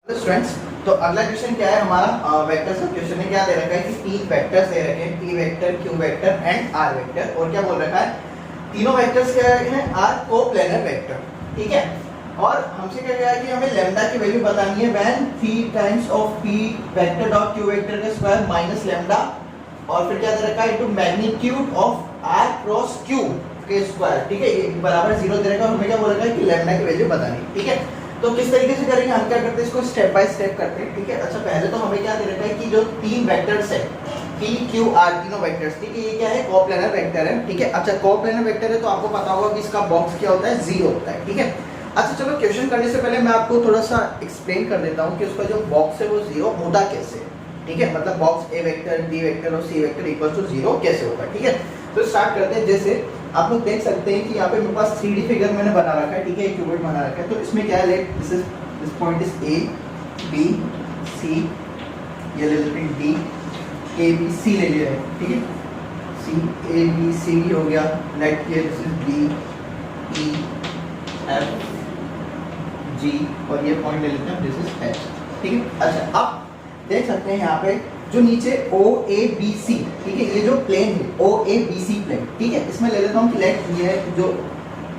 Students, तो अगला question क्या है हमारा वेक्टर्स का क्वेश्चन है। क्या दे रखा है कि तीन वेक्टर्स दे रखे हैं, p vector, q vector and r vector. और क्या बोल रखा है, तीनों वेक्टर्स क्या हैं, आर कोप्लेनर वेक्टर। ठीक है, और हमसे क्या कहा है कि हमें लैम्डा की वैल्यू बतानी है when 3 times of p vector dot q vector का स्क्वायर माइनस लैम्डा, और फिर क्या दे रखा है, into magnitude of r cross q के स्क्वायर। ठीक है, ये बराबर 0 दे रखा है। हमें क्या बोल रखा है कि लैम्डा की वैल्यू बतानी है। ठीक है, तो किस तरीके से करेंगे, हम क्या करते हैं, इसको स्टेप बाय स्टेप करते हैं। ठीक है, अच्छा पहले तो हमें क्या दे रखा है कि जो तीन वेक्टर्स है p q r, तीनों वेक्टर्स, ठीक है, ये क्या है, कोप्लेनर वेक्टर है। ठीक है, अच्छा कोप्लेनर वेक्टर है तो आपको पता होगा कि इसका बॉक्स क्या होता है, 0 होता है। ठीक है, अच्छा चलो क्वेश्चन करने से पहले मैं आपको थोड़ा सा एक्सप्लेन कर देता हूँ कि उसका जो बॉक्स है वो 0 होता कैसे है। ठीक है, मतलब box a vector, b vector और c वेक्टर इक्वल टू 0 कैसे होगा। ठीक है, तो स्टार्ट करते हैं। जैसे आप लोग देख सकते हैं कि यहाँ पे मेरे पास 3D फिगर मैंने बना रखा है। ठीक है, एक क्यूबॉइड बना रखा है। तो इसमें क्या है, let this point is a b c, ये ले लेते हैं d a b c ले लिया है। ठीक है, c a b c हो गया। Let here this is d e f g, और ये पॉइंट ले लेते हैं, दिस इज h। ठीक है, अच्छा अब देख सकते हैं यहाँ पे जो नीचे ओ ए बी सी, ठीक है, ये जो प्लेन है O A B C plane. ठीक है, इसमें ले लेता हूँ कि लेट ये जो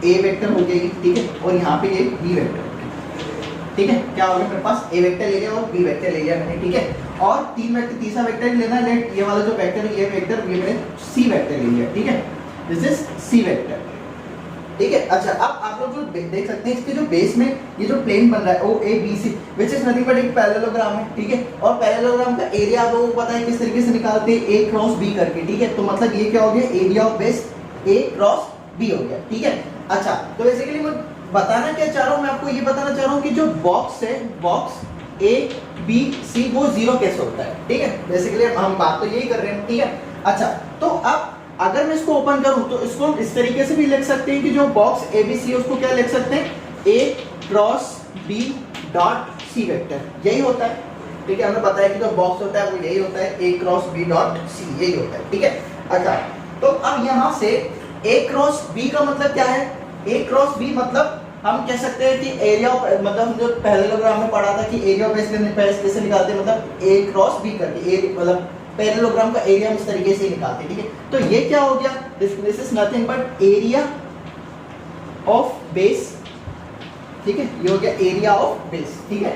ए वेक्टर हो गई, ठीक है, और यहाँ पे ये बी वेक्टर। ठीक है, क्या हो गया, मेरे पास ए वेक्टर ले लिया और बी वेक्टर ले लिया मैंने। ठीक है, और तीन वेक्टर, तीसरा वेक्टर लेना है, लेट ये वाला जो वेक्टर है, ये वेक्टर, ये मैंने सी वेक्टर ले लिया। ठीक है, दिस इज सी वेक्टर। ठीक है, अच्छा अब आप लोग जो देख सकते हैं इसके जो बेस में ये जो प्लेन बन रहा है O A B C, which is nothing but एक पैरेललोग्राम है। ठीक है, और पैरेललोग्राम का एरिया आप लोगों को पता है किस तरीके से निकालते हैं, ए क्रॉस बी करके। ठीक है, तो मतलब ये क्या हो गया, area of base a cross b हो गया। ठीक है, अच्छा तो बेसिकली मैं बताना क्या चाह रहा हूँ, मैं आपको ये बताना चाह रहा हूँ कि जो बॉक्स है, बॉक्स ए बी सी, वो 0 कैसे होता है। ठीक है, बेसिकली हम बात तो यही कर रहे हैं। ठीक है, अच्छा तो अब अगर मैं इसको ओपन करूं तो इसको हम इस तरीके से भी लिख सकते हैं कि जो बॉक्स एबीसी है उसको क्या लिख सकते हैं, a cross b dot c vector, यही होता है। ठीक है, हमें पता है कि जो बॉक्स होता है वो यही होता है, ए क्रॉस बी डॉट सी, यही होता है। ठीक है, अच्छा तो अब यहाँ से ए क्रॉस बी का मतलब क्या है, ए क्रॉस बी मतलब हम कह सकते हैं कि एरिया, मतलब हम जो पैरेललोग्राम में पढ़ा था कि एरिया ऑफ बेस कैसे निकालते हैं, मतलब ए क्रॉस बी करके, ए मतलब पैरेललोग्राम का एरिया हम इस तरीके से निकालते हैं। ठीक है, तो ये क्या हो गया, this is nothing but area of base. ठीक है, ये हो गया एरिया ऑफ बेस। ठीक है,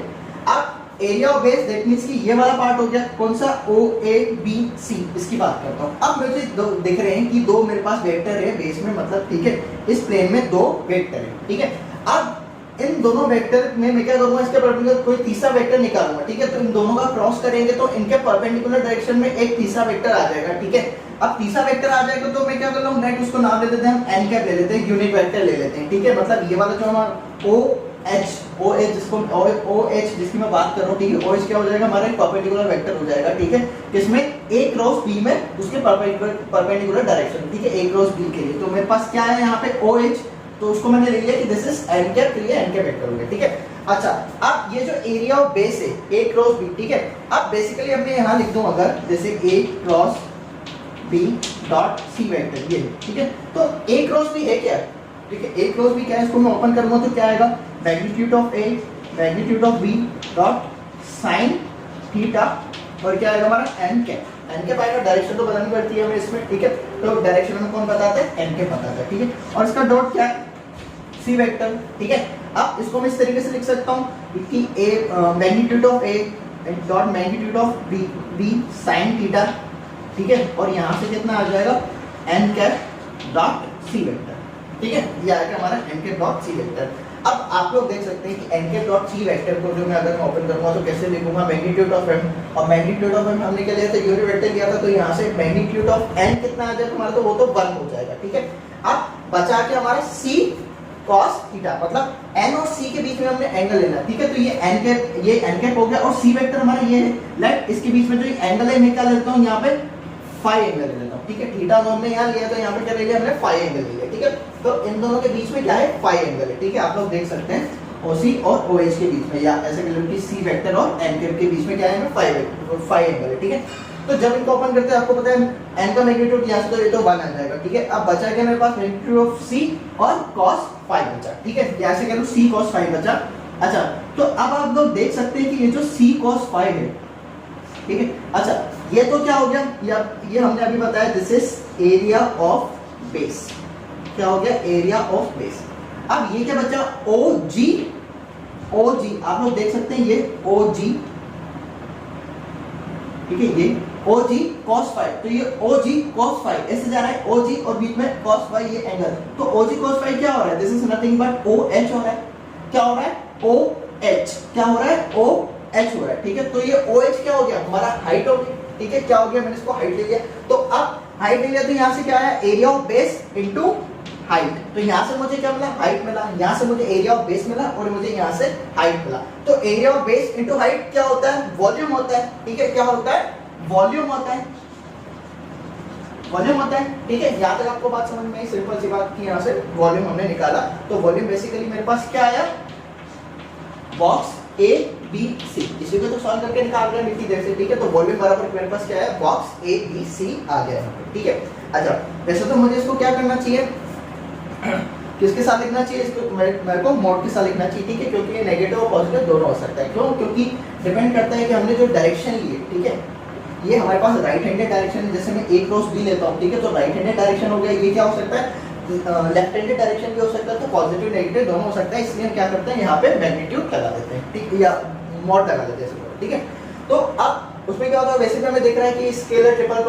अब area of base that means कि ये वाला पार्ट हो गया, कौन सा, ओ ए बी सी, इसकी बात करता हूँ। अब मुझे दो दिख रहे हैं कि दो मेरे पास वेक्टर है बेस में, मतलब ठीक है, इस प्लेन में दो वेक्टर है। ठीक है, अब इन दोनों वेक्टर में मैं क्या करूंगा, इसके परपेंडिकुलर कोई तीसरा वेक्टर निकालूंगा। ठीक है, तो इन दोनों का क्रॉस करेंगे तो इनके परपेंडिकुलर डायरेक्शन में एक तीसरा वेक्टर आ जाएगा। ठीक है, अब तीसरा वेक्टर आ जाएगा तो मैं क्या कर रहा हूँ, डायरेक्ट उसको नाम दे देते हैं, हम एन कैप ले लेते हैं, यूनिट वेक्टर ले लेते हैं। ठीक है, मतलब ये वाला जो हमारा ओ एच जिसको ओ एच जिसकी मैं बात कर रहा हूँ, ठीक है, ओ एच क्या हो जाएगा, हमारा एक परपेंडिकुलर वेक्टर हो जाएगा। ठीक है, किसमें, ए क्रॉस बी में, उसके परपेंडिकुलर डायरेक्शन। ठीक है, ए क्रॉस बी के लिए तो मेरे पास क्या है यहाँ पे ओ एच, तो उसको मैंने ले लिया कि दिस इज एन कैप, तो ये एन कैप वेक्टर हो गया। ठीक है, अच्छा अब ये जो एरिया ऑफ बेस है ए क्रॉस बी, ठीक है, अब बेसिकली अब मैं यहाँ लिख दूं अगर जैसे a cross b dot c vector, ये ठीक है, तो ए क्रॉस बी है क्या, ठीक है, ए क्रॉस बी क्या है, इसको मैं ओपन करूंगा तो क्या आएगा, magnitude of a magnitude of b dot sine theta, और क्या आएगा हमारा एन कैप। एन कैप आएगा, डायरेक्शन तो बतानी पड़ती है हमें इसमें। ठीक है, तो डायरेक्शन में कौन बताता है, एन कैप बताता है। ठीक है, और इसका डॉट क्या है, सी वेक्टर। ठीक है, अब इसको मैं इस तरीके से लिख सकता हूँ कि a magnitude of a dot magnitude of b b sine theta. ठीक है, और यहाँ से कितना आ जाएगा, n cap dot c vector. ठीक है, ये आएगा हमारा n cap dot c vector. अब आप लोग देख सकते हैं कि n cap dot c vector को जो मैं अगर ओपन करूंगा तो कैसे लिखूंगा, मैग्नीट्यूड ऑफ एम, और मैग्नीट्यूड ऑफ एम हमने क्या लिया था, यूनिट वेक्टर लिया था, तो यहाँ से मैग्नीट्यूड ऑफ एन कितना आ जाएगा हमारा, तो वो तो 1 हो जाएगा। ठीक है, अब बचा के हमारा सी cos थीटा, मतलब n और c के बीच में हमने एंगल लेना। ठीक है, तो ये n कैप हो गया, और c वेक्टर हमारा ये है, लेट इसके बीच में जो एंगल है मैं क्या लेता हूँ यहाँ पे, फाई एंगल ले लेता हूँ। ठीक है, थीटा हमने यहाँ लिया तो यहाँ पे क्या ले लिया हमने, फाई एंगल ले लिया। ठीक है, तो इन दोनों के बीच में क्या है, फाई एंगल है। ठीक है, आप लोग देख सकते हैं OC और OH के बीच में, या ऐसे कह लो कि C वेक्टर और n कैप के बीच में क्या है, फाई एंगल है। ठीक है, तो जब इनको ओपन करते हैं आपको पता है n का मैग्नीट्यूड यहाँ से तो ये तो 1 आ जाएगा। ठीक है, अब बचा क्या मेरे पास, मैग्नीट्यूड ऑफ C और cos फाई बचा। ठीक है, यहाँ से कह लो C cos फाई बचा, अच्छा, तो अब आप लोग देख सकते हैं कि ये जो c cos फाई है, ठीक है। अच्छा, ये तो क्या हो गया, ये हमने अभी बताया this is area of base. क्या हो गया, एरिया ऑफ बेस। अब ये क्या बचा, OG, OG आप लोग देख सकते हैं ये OG, ठीक है, ये OG cos फाई, तो ये OG cos फाई ऐसे जा रहा है, OG और बीच में cos फाई ये एंगल, तो OG cos फाई क्या हो रहा है, this is nothing but OH हो रहा है। क्या हो रहा है, OH, क्या हो रहा है, OH हो रहा है, ठीक है। तो ये OH क्या हो गया, हमारा हाइट हो गई, ठीक है। क्या हो गया, मैंने इसको हाइट ले लिया, तो अब हाइट ले लिया तो यहाँ से क्या आया, area of base into height, तो यहाँ से मुझे क्या मिला, हाइट मिला, यहाँ से मुझे एरिया ऑफ बेस मिला और मुझे यहाँ से हाइट मिला। तो area of base into height क्या होता है, वॉल्यूम होता है, ठीक है। क्या होता है, वॉल्यूम होता है, वॉल्यूम होता है, ठीक है। यहाँ तक आपको बात समझ में आई, सिंपल सी बात की, यहाँ से वॉल्यूम हमने निकाला, तो वॉल्यूम बेसिकली मेरे पास क्या आया, बॉक्स ABC, इसी को तो सॉल्व करके निकाल रहे हैं इतनी देर से, ठीक है। तो वॉल्यूम बराबर मेरे पास क्या है, बॉक्स ABC आ गया है, ठीक है। अच्छा, वैसे तो मुझे इसको क्या करना चाहिए, किसके साथ लिखना चाहिए, इसको मेरे को मोड के साथ लिखना चाहिए, ठीक है, क्योंकि ये नेगेटिव और पॉजिटिव दोनों हो सकता है। क्यों, क्योंकि डिपेंड करता है कि हमने जो डायरेक्शन ली है, ठीक है, ये हमारे पास राइट हैंडेड डायरेक्शन है, जैसे मैं A क्रॉस B लेता हूँ, ठीक है, तो राइट हैंडेड डायरेक्शन हो गया, ये क्या हो सकता है, लेफ्ट हैंडेड डायरेक्शन भी हो सकता है, तो पॉजिटिव नेगेटिव दोनों हो सकता है, इसलिए हम क्या करते हैं, यहाँ पे मैग्नीट्यूड लगा देते हैं, ठीक, या मॉड लगा देते हैं, ठीक है। तो अब उसमें क्या होता है, वैसे भी हमें दिख रहा है कि स्केलर ट्रिपल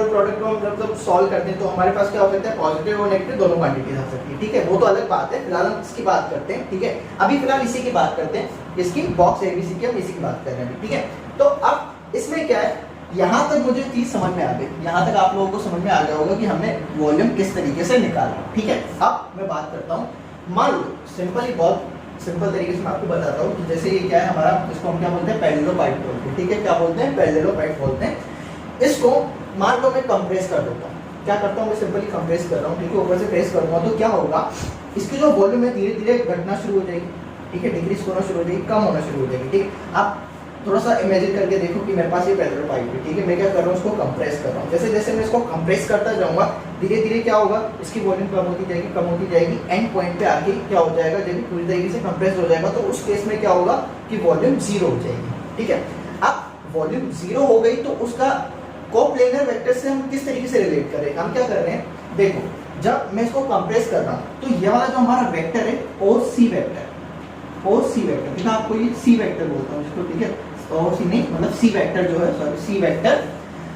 प्रोडक्ट को हम जब सॉल्व करते हैं तो हमारे पास क्या हो सकता है, पॉजिटिव और नेगेटिव दोनों क्वांटिटीज आ सकती है, ठीक है। वो तो अलग बात है, फिलहाल हम इसकी बात करते हैं, ठीक है। अभी फिलहाल इसी की बात करते हैं, इसकी बॉक्स ABC की हम इसी की बात कर रहे हैं, ठीक है। तो अब इसमें क्या है, यहाँ तक मुझे चीज समझ में आ गई, यहाँ तक आप लोगों को समझ में आ गया होगा कि हमने वॉल्यूम किस तरीके से निकाला, ठीक है। अब मैं बात करता हूँ, मान लो सिंपली, बहुत सिंपल तरीके से मैं आपको बताता हूँ कि जैसे ये क्या है हमारा, इसको हम क्या बोलते हैं, पैरेललोपाइड बोलते हैं, ठीक है। क्या बोलते हैं, पैरेललोपाइड बोलते हैं। इसको मान लो मैं कंप्रेस कर देता हूँ, क्या करता हूँ मैं सिंपली कंप्रेस कर रहा हूँ, ठीक है, ऊपर से प्रेस करूँगा तो क्या होगा, इसकी जो वॉल्यूम है धीरे धीरे घटना शुरू हो जाएगी, ठीक है, डिक्रीज होना शुरू हो जाएगी, कम होना शुरू हो जाएगी, ठीक है। आप थोड़ा सा इमेजिन करके देखो कि मेरे पास ये पैरेललोपाइड है, ठीक है, मैं क्या कर रहा हूँ, उसको कंप्रेस कर रहा हूँ, जैसे जैसे मैं इसको कंप्रेस करता जाऊंगा धीरे धीरे क्या होगा, इसकी वॉल्यूम कम होती जाएगी, एंड पॉइंट पे आके क्या हो जाएगा, जब पूरी तरीके से कंप्रेस हो जाएगा तो उस केस में क्या होगा कि वॉल्यूम जीरो हो जाएगी, ठीक है। अब वॉल्यूम जीरो हो गई तो उसका कोप्लेनर वेक्टर से हम किस तरीके से रिलेट करें, हम क्या कर रहे हैं, देखो जब मैं इसको कंप्रेस कर रहा हूँ तो ये वाला जो हमारा वेक्टर है OC वेक्टर, ठीक है, आपको ये C वेक्टर बोलता हूँ इसको, ठीक है, और सी नहीं मतलब C वेक्टर जो है, सॉरी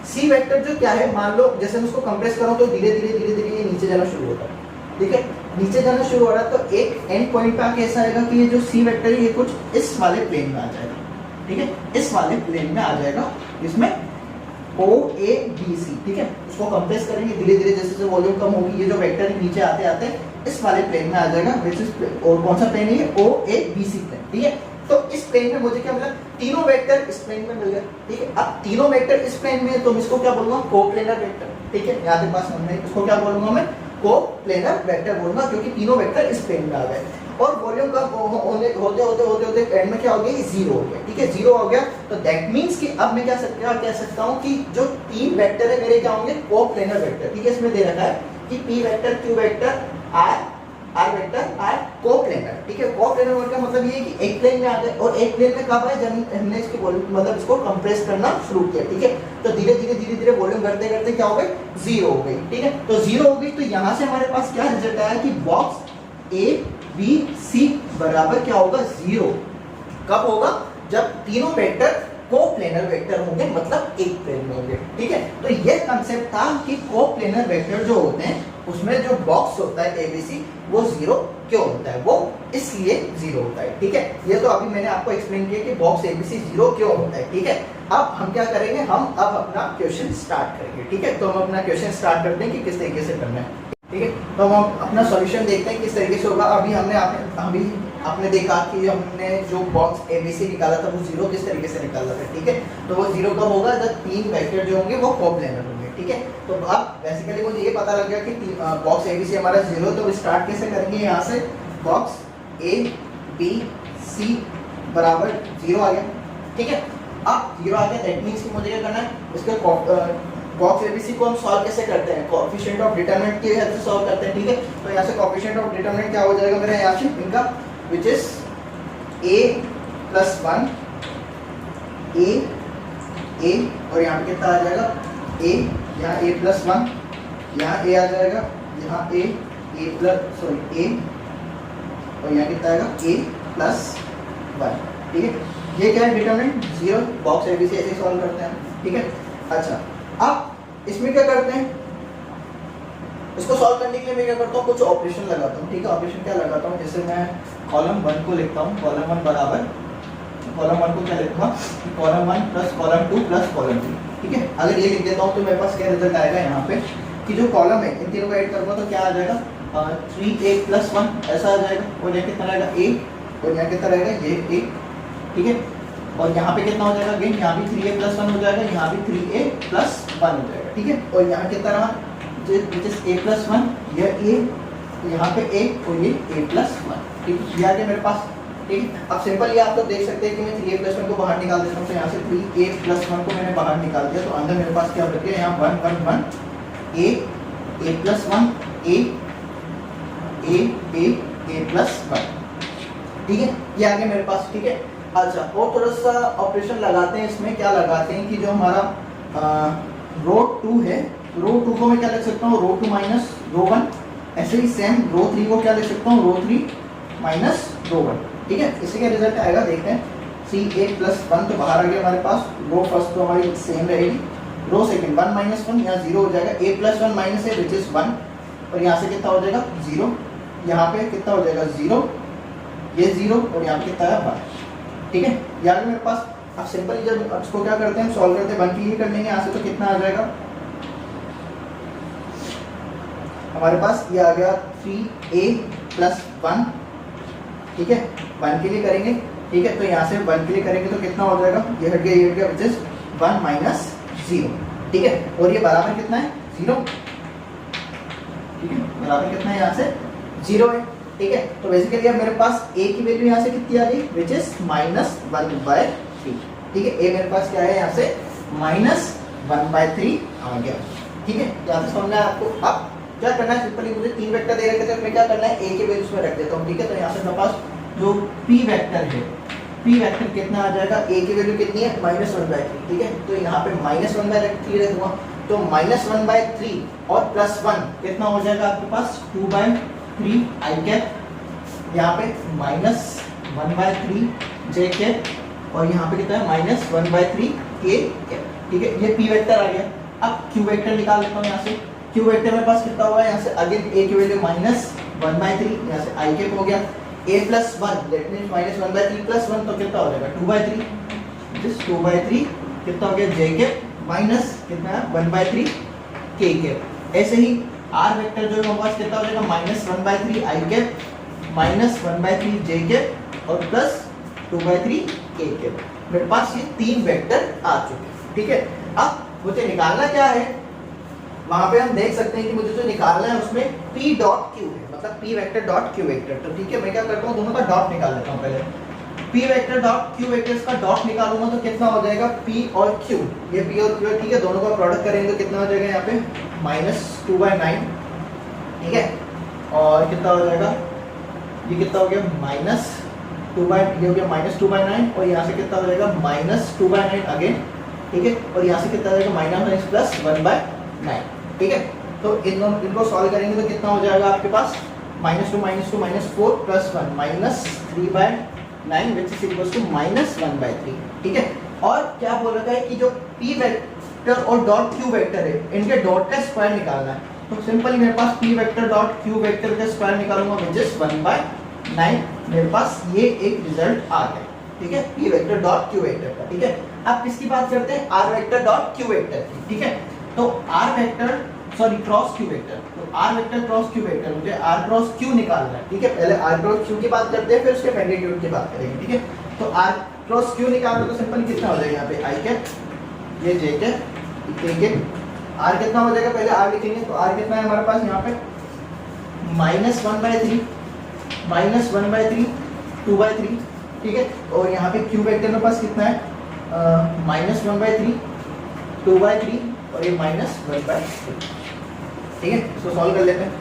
C वेक्टर जो क्या है, मान लो जैसे मैं उसको कंप्रेस करूं तो धीरे धीरे ये नीचे जाना शुरू होता है, ठीक है, नीचे जाना शुरू हो रहा है, तो एक एंड पॉइंट पे आके ऐसा आएगा कि ये जो C वेक्टर है ये कुछ इस वाले प्लेन में आ जाएगा, ठीक है, इस वाले प्लेन में आ जाएगा, इसमें OABC, ठीक है। उसको कंप्रेस करेंगे धीरे धीरे, जैसे जैसे वॉल्यूम कम होगी ये जो वेक्टर है नीचे आते आते इस वाले प्लेन में आ जाएगा, विच इज, और कौन सा प्लेन है ये, OABC प्लेन, ठीक है। तो इस प्लेन में मुझे क्या मिला, तीनों वेक्टर इस प्लेन में मिल गए, ठीक है। अब तीनों वेक्टर इस प्लेन में, तो इसको क्या बोलूंगा, कोप्लेनर वेक्टर, ठीक है। यहाँ तक बात समझ में, इसको क्या बोलूंगा मैं, कोप्लेनर वेक्टर बोलूंगा, क्योंकि तीनों वेक्टर इस प्लेन में आ गए, और वॉल्यूम कम होते एंड में क्या हो गया, जीरो हो गया, ठीक है, जीरो हो गया। तो दैट मींस कि अब मैं क्या कह सकता हूँ कि जो तीन वेक्टर है मेरे क्या होंगे, कोप्लेनर वेक्टर, ठीक है। इसमें दे रखा है कि P vector, Q vector, R vector are coplanar, ठीक है। कोप्लेनर का मतलब ये है कि एक प्लेन में आ गए, और एक प्लेन में कब आए, जब हमने इसके वॉल्यूम मतलब इसको कंप्रेस करना शुरू किया, ठीक है। तो धीरे धीरे वॉल्यूम करते करते क्या हो गई, जीरो हो गई, ठीक है। तो जीरो हो गई, तो यहाँ से हमारे पास क्या रिजल्ट आया कि बॉक्स ABC बराबर क्या होगा, जीरो। कब होगा, जब तीनों वेक्टर कोप्लेनर वेक्टर होंगे, मतलब एक प्लेन में होंगे, ठीक है। तो ये कंसेप्ट था कि कोप्लेनर वेक्टर जो होते हैं उसमें जो बॉक्स होता है ABC वो जीरो क्यों होता है, वो इसलिए जीरो होता है, ठीक है। ये तो अभी मैंने आपको एक्सप्लेन किया कि बॉक्स ABC जीरो क्यों होता है, ठीक है। अब हम क्या करेंगे, हम अब अपना क्वेश्चन स्टार्ट करेंगे, ठीक है। तो हम अपना क्वेश्चन स्टार्ट करते हैं कि किस तरीके से करना है, ठीक है। तो हम अपना सॉल्यूशन देखते हैं किस तरीके से होगा। अभी आपने देखा कि हमने जो बॉक्स ABC निकाला था वो जीरो किस तरीके से निकाला था, ठीक है। तो वो जीरो कब होगा, जब तीन वेक्टर जो होंगे वो कोप्लेनर होंगे, ठीक है। तो अब बेसिकली मुझे ये पता लग गया कि बॉक्स ABC हमारा जीरो, तो स्टार्ट कैसे करेंगे, यहाँ से बॉक्स ABC बराबर जीरो आ गया, ठीक है। अब जीरो आ गया, दैट मींस कि मुझे क्या करना है, इसके बॉक्स ABC को हम सॉल्व कैसे करते हैं, कोएफिशिएंट ऑफ डिटरमिनेंट की हेल्प से सॉल्व करते हैं, ठीक है। तो यहाँ से कोएफिशिएंट ऑफ डिटरमिनेंट क्या हो जाएगा मेरा, यहाँ से इनका which is a plus one a a और यहाँ पे कितना आ जाएगा ए, यहाँ ए प्लस वन, यहाँ ए आ जाएगा, यहाँ ए प्लस सॉरी ए और यहाँ कितना आएगा ए प्लस वन। ठीक है, ये क्या है डिटरमिनेंट 0 बॉक्स एबीसी ऐसे सॉल्व करते हैं। ठीक है, अच्छा अब इसमें क्या करते हैं, इसको सॉल्व करने के लिए मैं क्या करता हूँ कुछ ऑपरेशन लगाता हूँ। ठीक है, ऑपरेशन क्या लगाता हूँ, जैसे मैं कॉलम 1 को लिखता हूँ, कॉलम 1 बराबर कॉलम 1 को क्या लिखूंगा, column 1 plus column 2 plus column 3। ठीक है, अगर ये लिख देता हूँ तो मेरे पास क्या रिजल्ट आएगा यहाँ पे कि जो कॉलम है इन तीनों को ऐड करूँगा तो क्या आ जाएगा 3a प्लस 1 ऐसा आ जाएगा, और यहाँ कितना रहेगा a और यहाँ कितना रहेगा ये a। ठीक है, और यहाँ पे कितना हो जाएगा अगेन, यहाँ भी 3a प्लस 1 हो जाएगा, यहाँ भी 3a प्लस 1 हो जाएगा। ठीक है, और यहाँ कितना रहा a प्लस 1 यह a, यहाँ पे a और ये a प्लस 1। ठीक है, ये आ गया मेरे पास। ठीक है, अब सिंपल ये आप तो देख सकते हैं कि मैं 3a प्लस 1 को बाहर निकाल देता हूँ, तो यहाँ से 3a प्लस 1 को मैंने बाहर निकाल दिया, तो अंदर मेरे पास क्या बच गया, यहाँ 1 1 1 a प्लस 1 a प्लस 1। ठीक है, ये आ गया मेरे पास। ठीक है, अच्छा और थोड़ा सा ऑपरेशन लगाते हैं इसमें, क्या लगाते हैं कि जो हमारा रो 2 है, रो 2 को मैं क्या लिख सकता हूँ, रो 2 माइनस रो 1, ऐसे ही सेम रो 3 को क्या लिख सकता हूँ, रो 3 माइनस रो 1। ठीक है, इससे क्या रिजल्ट आएगा देखते हैं, सी ए प्लस 1 तो बाहर आ गया हमारे पास, रो फर्स्ट तो हमारी सेम रहेगी, रो सेकंड 1 माइनस 1 यहाँ 0 हो जाएगा, a प्लस 1 माइनस है विच इज 1, और यहाँ से कितना हो जाएगा 0, यहाँ पे कितना हो जाएगा 0, ये 0 और यहाँ पे कितना है 1। ठीक है, यहाँ मेरे पास। अब सिंपल जब इसको क्या करते हैं सॉल्व करते हैं 1 के लिए कर लेंगे यहाँ से, तो कितना आ जाएगा हमारे पास, ये आ गया 3a प्लस 1। ठीक है, 1 के लिए करेंगे। ठीक है, तो यहाँ से 1 के लिए करेंगे तो कितना हो जाएगा, ये हट गया विच इज 1 माइनस 0। ठीक है, और ये बराबर कितना है 0। ठीक है, बराबर कितना है यहाँ से 0 है। ठीक है, तो बेसिकली अब मेरे पास a की वैल्यू यहाँ से कितनी आ गई, विच इज -1/3। ठीक है, a मेरे पास क्या है यहाँ से -1/3 आ गया। ठीक है, यहाँ से समझना है आपको। अब क्या करना है, सिंपली मुझे 3 वेक्टर दे रखे थे, मैं क्या करना है a के वैल्यूज में रख देता हूँ। ठीक है, तो यहाँ से मेरे पास जो p वेक्टर है, p वेक्टर कितना आ जाएगा, a की वैल्यू कितनी है -1/3। ठीक है, तो यहाँ पे -1/3 रखूंगा, तो -1/3 और +1 कितना हो जाएगा आपके पास 2/3 i कैप, यहाँ पे -1/3 j कैप, और यहाँ पे कितना है -1/3 k कैप। ठीक है, ये p वेक्टर आ गया। अब q वेक्टर निकाल लेता हूँ यहाँ से, q वेक्टर मेरे पास कितना होगा, यहाँ से अगेन a की वैल्यू -1/3, यहाँ से i कैप हो गया, a plus 1 that means -1/3 plus 1 तो कितना हो जाएगा 2/3, दिस 2/3 कितना हो गया j कैप माइनस कितना है 1/3 k कैप। ऐसे ही r वेक्टर जो है हमारे पास कितना हो जाएगा -1/3 i कैप -1/3 j कैप और प्लस 2/3 k कैप। मेरे पास ये 3 वेक्टर आ चुके हैं। ठीक है, अब मुझे निकालना क्या है, वहां पे हम देख सकते हैं कि मुझे जो निकालना है उसमें p डॉट q है, मतलब p vector dot q vector. तो ठीक है, मैं क्या करता हूँ दोनों का डॉट निकाल लेता हूँ पहले। p vector dot q vector का डॉट निकालूंगा तो कितना हो जाएगा p और q, ये p और q है। ठीक है, दोनों का प्रोडक्ट करेंगे तो कितना हो जाएगा यहाँ पे -2/9। ठीक है, और कितना हो जाएगा, ये कितना हो गया ये हो गया -2/9, और यहाँ से कितना हो जाएगा -2/9 अगेन। ठीक है, और यहाँ से कितना हो जाएगा -1/9। ठीक है, तो इनको सॉल्व करेंगे तो कितना हो जाएगा आपके पास -2 -4 + 1 -3/9 विच इज इक्वल टू -1/3। ठीक है, और क्या बोल रखा है कि जो p वेक्टर और डॉट q वेक्टर है इनके डॉट का स्क्वायर निकालना है। तो सिंपली मेरे पास p vector dot q vector का स्क्वायर निकालूंगा विच इज 1/9। मेरे पास ये एक रिजल्ट आ गया। ठीक है, p vector dot q vector का। ठीक है, अब किसकी बात करते हैं, r vector dot q vector की। ठीक है, तो r vector sorry cross q vector, तो r vector cross q vector मुझे r क्रॉस q निकालना है। ठीक है, पहले r क्रॉस q की बात करते हैं फिर उसके मैग्नीट्यूड की बात करेंगे। ठीक है, तो r क्रॉस q निकालना तो सिंपल कितना हो जाएगा यहाँ पे i कैप, ये j cap, k cap, r कितना हो जाएगा पहले r लिखेंगे, तो r कितना है हमारे पास यहाँ पे -1/3 2/3। ठीक है, और यहाँ पे q वेक्टर मेरे पास कितना है -1/3 2/3 और ये -1/3। ठीक है, इसको सॉल्व कर लेते हैं।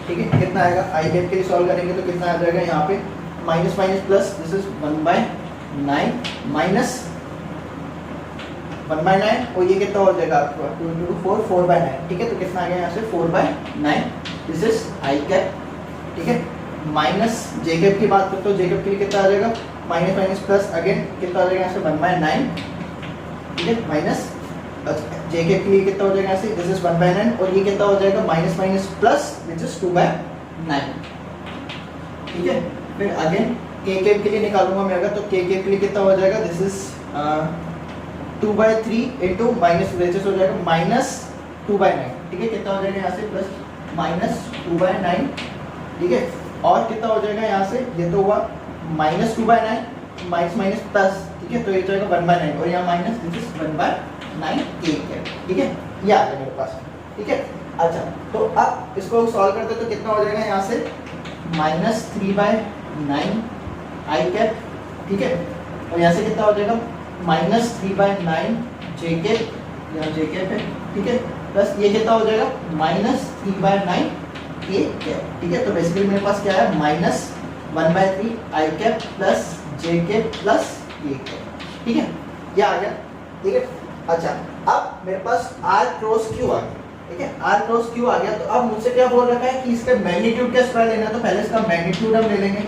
ठीक है, कितना आएगा, आई कैप के लिए सॉल्व करेंगे तो कितना आ जाएगा यहाँ पे minus minus plus, this is 1/9 minus 1/9 और ये कितना हो जाएगा आपका 2 into 4 4/9, ठीक है। तो कितना आ गया यहाँ से 4/9, दिस इज आई कैप, ठीक है। माइनस जे कैप की बात करते हो, जे कैप के लिए कितना आ जाएगा माइनस माइनस प्लस, अगेन कितना आ जाएगा यहाँ से 1/9, ठीक है, माइनस जे कैप के लिए कितना हो जाएगा यहाँ से दिस इज 1/9 और ये कितना हो जाएगा minus minus plus which is 2/9, ठीक है। फिर अगेन के कैप के लिए निकालूंगा मैं अगर, तो के कैप के लिए कितना हो जाएगा दिस इज 2/3 इंटू माइनस हो जाएगा माइनस 2/9, ठीक है। कितना हो जाएगा यहाँ से प्लस माइनस 2/9, ठीक है। और कितना हो जाएगा यहाँ से, ये तो हुआ माइनस 2/9 माइनस माइनस प्लस, ठीक है। तो ये जाएगा 1/9 और यहाँ माइनस दिस इज 1/9 ठीक है। ये आ गया मेरे पास, ठीक है। अच्छा तो अब इसको सॉल्व करते तो कितना हो जाएगा यहाँ से माइनस 3/9 आई कैप, ठीक है। और यहाँ से कितना हो जाएगा माइनस 3/9 जे कैप, यहाँ जे कैप है, ठीक है। प्लस ये कितना हो जाएगा माइनस 3/9 के कैप, ठीक है। तो बेसिकली मेरे पास क्या है माइनस 1/3 आई कैप प्लस जे कैप प्लस के कैप, ठीक है। ये आ गया, ठीक है। अच्छा अब मेरे पास आर क्रॉस क्यू आ गया, ठीक है। आर क्रॉस क्यू आ गया तो अब मुझसे क्या बोल रखा है कि इसका मैग्नीट्यूड का स्क्वायर लेना है, तो पहले इसका मैग्नीट्यूड हम ले लेंगे।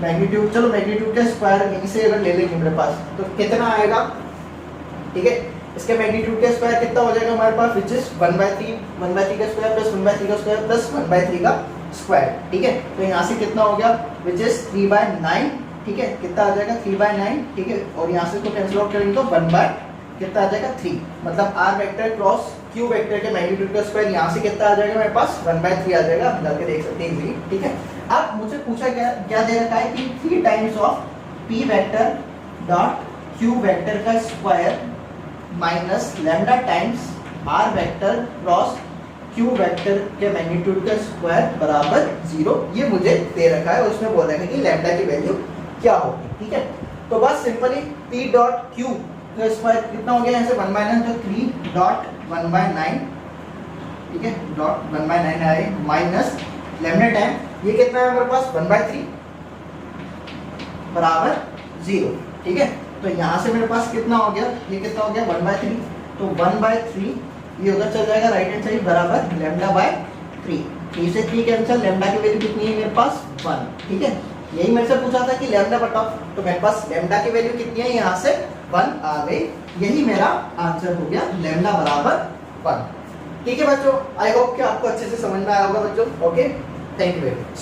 मैग्नीट्यूड, चलो मैग्नीट्यूड का स्क्वायर यहीं से अगर ले लेंगे मेरे पास तो कितना आएगा, ठीक है। इसके मैग्नीट्यूड का स्क्वायर कितना हो जाएगा हमारे पास विच इज 1/3 का स्क्वायर प्लस 1/3 का स्क्वायर प्लस 1/3 का स्क्वायर, ठीक है। तो यहाँ से कितना हो गया विच इज 3/9, ठीक है। कितना आ जाएगा 3/9, ठीक है। और यहाँ से इसको कैंसिल आउट करेंगे तो 1/कितना आ जाएगा 3, मतलब r vector cross q vector के मैग्नीट्यूड का स्क्वायर यहाँ से कितना आ जाएगा मेरे पास 1/3 आ जाएगा, आप करके देख सकते हैं इजीली, ठीक है। अब मुझे पूछा क्या दे रखा है कि 3 times of p vector dot q vector का square minus lambda times r vector cross q vector के मैग्नीट्यूड का स्क्वायर बराबर 0, ये मुझे दे रखा है। और उसमें बोल रखा है कि लैम्डा की वैल्यू क्या होगी, ठीक है। तो बस सिंपली पी डॉट क्यू का स्क्वायर कितना हो गया यहाँ से 1/9, तो 3 डॉट 1/9, ठीक है, डॉट 1/9 आए माइनस लैम्डा टाइम ये कितना है हमारे पास 1/3 बराबर 0, ठीक है। तो यहाँ से मेरे पास कितना हो गया, ये कितना हो गया 1/3, तो 1/3 ये उधर चल जाएगा राइट हैंड साइड बराबर लैम्डा/3, 3 से 3 कैंसिल, लैम्डा की वैल्यू कितनी है मेरे पास 1, ठीक है। यही मेरे से पूछा था कि लैम्डा बताओ, तो मेरे पास लैम्डा की वैल्यू कितनी है यहाँ से 1 आ गई, यही मेरा आंसर हो गया लैम्डा बराबर 1, ठीक है बच्चों। आई होप कि आपको अच्छे से समझ में आया होगा बच्चों, okay, thank you very much.